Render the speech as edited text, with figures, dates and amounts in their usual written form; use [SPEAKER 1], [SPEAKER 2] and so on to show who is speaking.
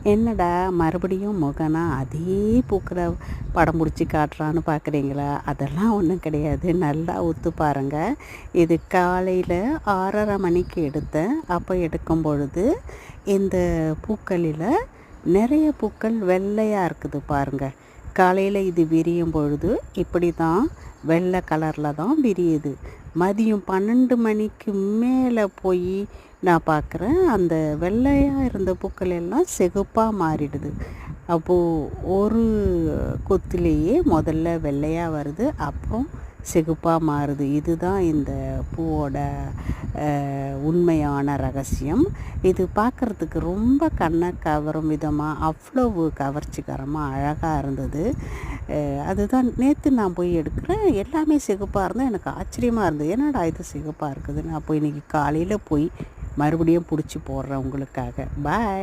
[SPEAKER 1] என்னடா மறுபடியும் முகனா அதே பூக்களை படம் பிடிச்சி காட்டுறான்னு பார்க்குறீங்களா? அதெல்லாம் ஒன்றும் கிடையாது. நல்லா ஒத்து பாருங்கள். இது காலையில் 6:30 மணிக்கு எடுத்தேன். அப்போ எடுக்கும் பொழுது இந்த பூக்களில் நிறைய பூக்கள் வெள்ளையாக இருக்குது பாருங்கள். காலையில் இது விரியும் பொழுது இப்படி தான் வெள்ளை கலரில் தான் விரியுது. மதியம் 12 மணிக்கு மேலே போய் நான் பார்க்குறேன், அந்த வெள்ளையாக இருந்த பூக்கள் எல்லாம் சிகப்பாக மாறிடுது. அப்போது ஒரு கொத்துலேயே முதல்ல வெள்ளையாக வருது, அப்புறம் சிகப்பாக மாறுது. இதுதான் இந்த பூவோட உண்மையான ரகசியம். இது பார்க்குறதுக்கு ரொம்ப கண்ணை கவரும் விதமாக அவ்வளவு கவர்ச்சிகரமாக அழகாக இருந்தது. அதுதான் நேற்று நான் போய் எடுக்கிறேன், எல்லாமே சிகப்பாக இருந்தால் எனக்கு ஆச்சரியமாக இருந்தது. என்னடா இது சிகப்பாக இருக்குது. நான் போய் இன்றைக்கி காலையில் போய் மறுபடியும் பிடிச்சி போடுறேன் உங்களுக்காக. பாய்.